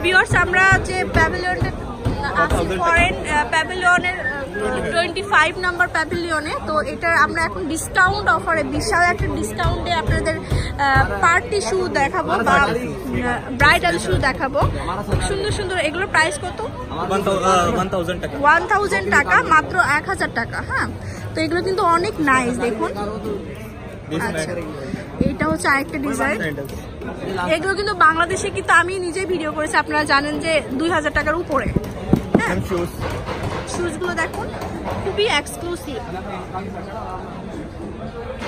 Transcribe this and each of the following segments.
Viewers আমরা যে প্যাভিলিয়নে আছি ফরেন প্যাভিলিয়নের 25 নাম্বার প্যাভিলিয়নে, তো এটার আমরা এখন ডিসকাউন্ট অফারে বিশাল একটা ডিসকাউন্টে আপনাদের পার্টি শু দেখাবো বা ব্রাইডাল শু দেখাবো। সুন্দর সুন্দর এগুলোর প্রাইস কত? 1000 টাকা, মাত্র 1000 টাকা। হ্যাঁ, তো এগুলো কিন্তু অনেক নাইস, দেখুন। আচ্ছা, এইটা হচ্ছে আরেকটা ডিজাইন। এগুলো কিন্তু বাংলাদেশে কিন্তু আমি নিজে ভিডিও করেছি, আপনারা জানেন যে 2000 টাকার উপরে। হ্যাঁ, শুজগুলো দেখুন, খুবই এক্সক্লুসিভ।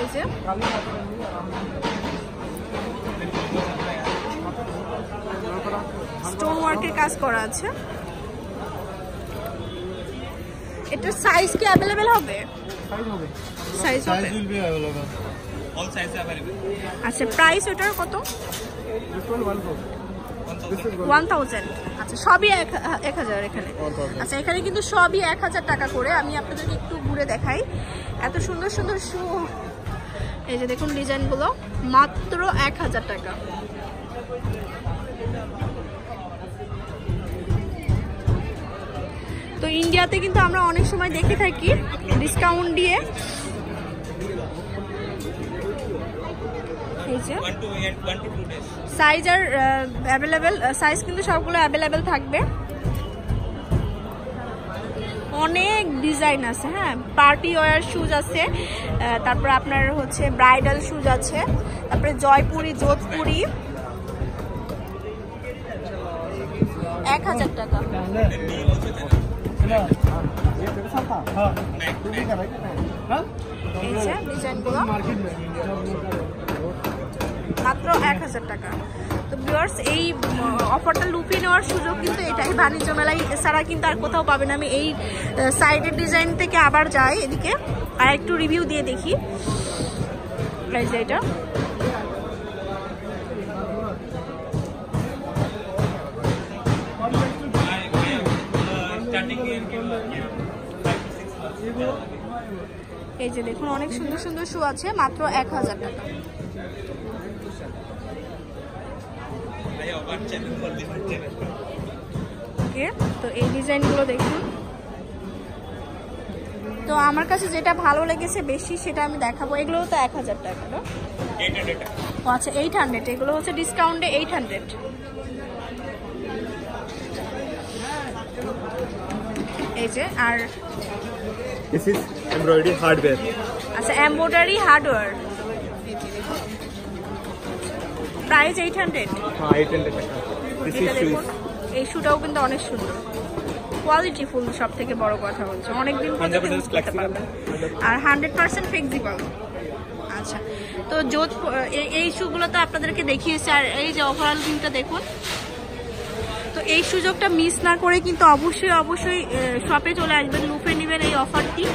এই যে স্টোন ওয়ার্কের কাজ করা আছে। এটা সাইজ কি অ্যাভেলেবেল হবে? সাইজ হবে, অল সাইজ अवेलेबल। আচ্ছা, প্রাইস ওটার কত? 1000। আচ্ছা, সবই 1000 এখানে। আচ্ছা, এখানে কিন্তু সবই 1000 টাকা করে। আমি আপনাদেরকে একটু ঘুরে দেখাই, এত সুন্দর সুন্দর শু। এই যে দেখুন ডিজাইনগুলো, মাত্র 1000 টাকা। তো ইন্ডিয়াতে কিন্তু আমরা অনেক সময় দেখে থাকি ডিসকাউন্ট দিয়ে। সাইজ আর অ্যাভেলেবেল, সাইজ কিন্তু সবগুলো অ্যাভেলেবেল থাকবে। অনেক ডিজাইন আছে। হ্যাঁ, পার্টি ওয়্যার শুজ আছে, তারপর আপনার হচ্ছে ব্রাইডাল শুজ আছে, তারপরে জয়পুরি, যোধপুরি। 1000 টাকা। এই যে ডিজাইনগুলো মাত্র 1000 টাকা। তো ভিউয়ার্স, এই অফারটা লুপিয়ে নেওয়ার সুযোগ কিন্তু এটাই, বাণিজ্য মেলায় এছাড়া কিন্তু আর কোথাও পাবেন। আমি এই সাইডের ডিজাইন থেকে আবার যাই এদিকে আর একটু রিভিউ দিয়ে দেখি। এই যে এটা এই যে দেখুন, অনেক সুন্দর সুন্দর শু আছে, মাত্র 1000 টাকা। ওকে, তো এই ডিজাইনগুলো দেখুন। তো আমার কাছে যেটা ভালো লেগেছে বেশি সেটা আমি দেখাবো। এগুলো তো 1000 টাকা না? আচ্ছা, 800। এগুলো হচ্ছে ডিসকাউন্টে 800। এই যে, আর this is embroidery hardware। আচ্ছা, এমব্রয়ডারি হার্ডওয়্যার। প্রাইস 800। হ্যাঁ, 800 টাকা। this is shoes। এই শুটাও কিন্তু অনেক সুন্দর, কোয়ালিটি ফুল। সব থেকে বড় কথা হচ্ছে অনেকদিন পর্যন্ত ইউজ করতে পারবেন আর 100% ফ্লেক্সিবল। আচ্ছা, তো এই শুগুলো তো আপনাদেরকে দেখিয়েছি। আর এই যে ওভারঅল ভিউটা দেখুন। তো এই সুযোগটা মিস না করে কিন্তু অবশ্যই অবশ্যই শপে চলে আসবেন, লুফে নেবেন এই অফারটি।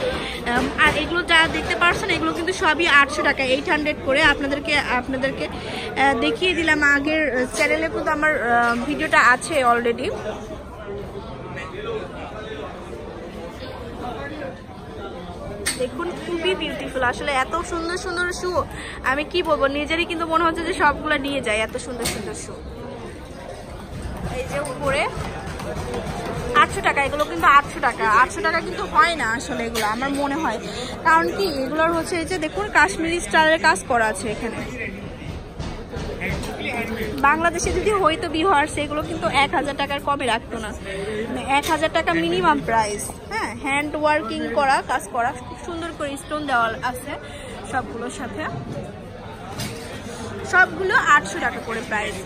আর এগুলো যা দেখতে পারছেন এগুলো কিন্তু সবই 800 টাকা, 800 করে। আপনাদেরকে দেখিয়ে দিলাম, আগের চ্যানেলে কিন্তু আমার ভিডিওটা আছে অলরেডি। দেখুন, খুবই বিউটিফুল আসলে। এত সুন্দর সুন্দর শু আমি কি বলবো, নিজেরই কিন্তু মনে হচ্ছে যে সবগুলো নিয়ে যায়, এত সুন্দর সুন্দর শু। এই যে উপরে 800 টাকা, এগুলো কিন্তু 800 টাকা। 800 টাকা কিন্তু হয় না আসলে এগুলো, আমার মনে হয়। কারণ কি, এগুলোর হচ্ছে এই যে দেখুন কাশ্মীরি স্টাইলের কাজ করা আছে এখানে। বাংলাদেশে যদি হয়তো ভিউয়ার্স, এগুলো কিন্তু 1000 টাকার কমে রাখতো না, 1000 টাকা মিনিমাম প্রাইস। হ্যাঁ, হ্যান্ড ওয়ার্কিং করা, কাজ করা, খুব সুন্দর করে স্টোন দেওয়া আছে সবগুলোর সাথে। সবগুলো 800 টাকা করে প্রাইস।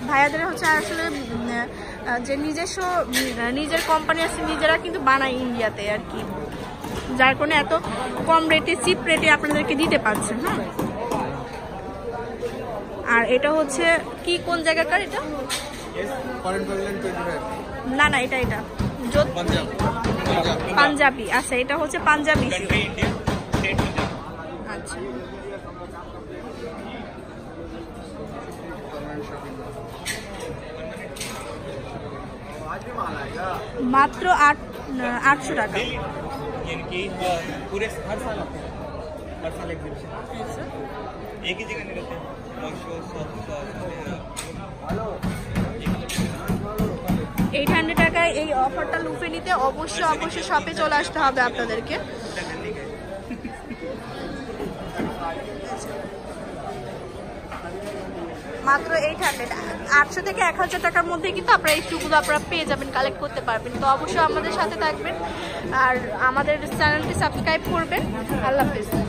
ভাইয়াদের হচ্ছে আসলে যে নিজের কোম্পানি আছে, নিজেরা কিন্তু বানায় ইন্ডিয়াতে আর কি, যার কারণে এত কম রেটে, চিপ রেটে আপনাদেরকে দিতে পারছেন। হ্যাঁ, আর এটা হচ্ছে কি, কোন জায়গাকার এটা? না না, এটা পাঞ্জাবি। আচ্ছা, এটা হচ্ছে পাঞ্জাবি। আচ্ছা, मात्र 800 टाका। पूरे हर साल एग्जीबिशन एक ही जगह नहीं रहते। চায় এই অফারটা লুফে নিতে অবশ্যই শপে চলে আসতে হবে আপনাদেরকে। মাত্র 800, 800 থেকে 1000 টাকার মধ্যে কিন্তু আপনারা এই শুগুলো আপনারা পেয়ে যাবেন, কালেক্ট করতে পারবেন। তো অবশ্যই আমাদের সাথে থাকবেন আর আমাদের চ্যানেলটি সাবস্ক্রাইব করবেন। আল্লাহ হাফেজ।